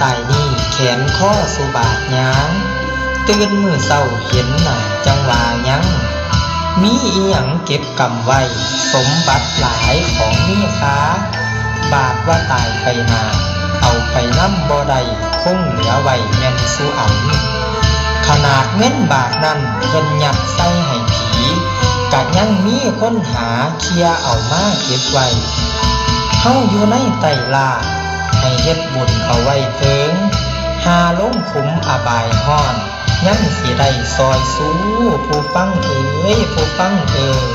ายนี่แขนข้อสุบาทยางตื่นมือเศร้าเห็นหน้าจังว่ายังมีอีหยังเก็บกำไว้สมบัติหลายของมีค่าบาทว่าตายไปหาเอาไปน้ำบ่ได้คงเหลือไว้แม่นสุอันขนาดเงินบาทนั้นเพิ่นยัดใส่ให้ผีกะยังมีคนหาเคลียเอามาเก็บไว้เฮาอยู่ในไตลาให้เฮ็ดบุญเอาไว้เถิงหาลงขุมอบายฮ้อนยังสิได้ซอยสู้ผู้ฟังเอ๋ยผู้ฟังเอ๋ย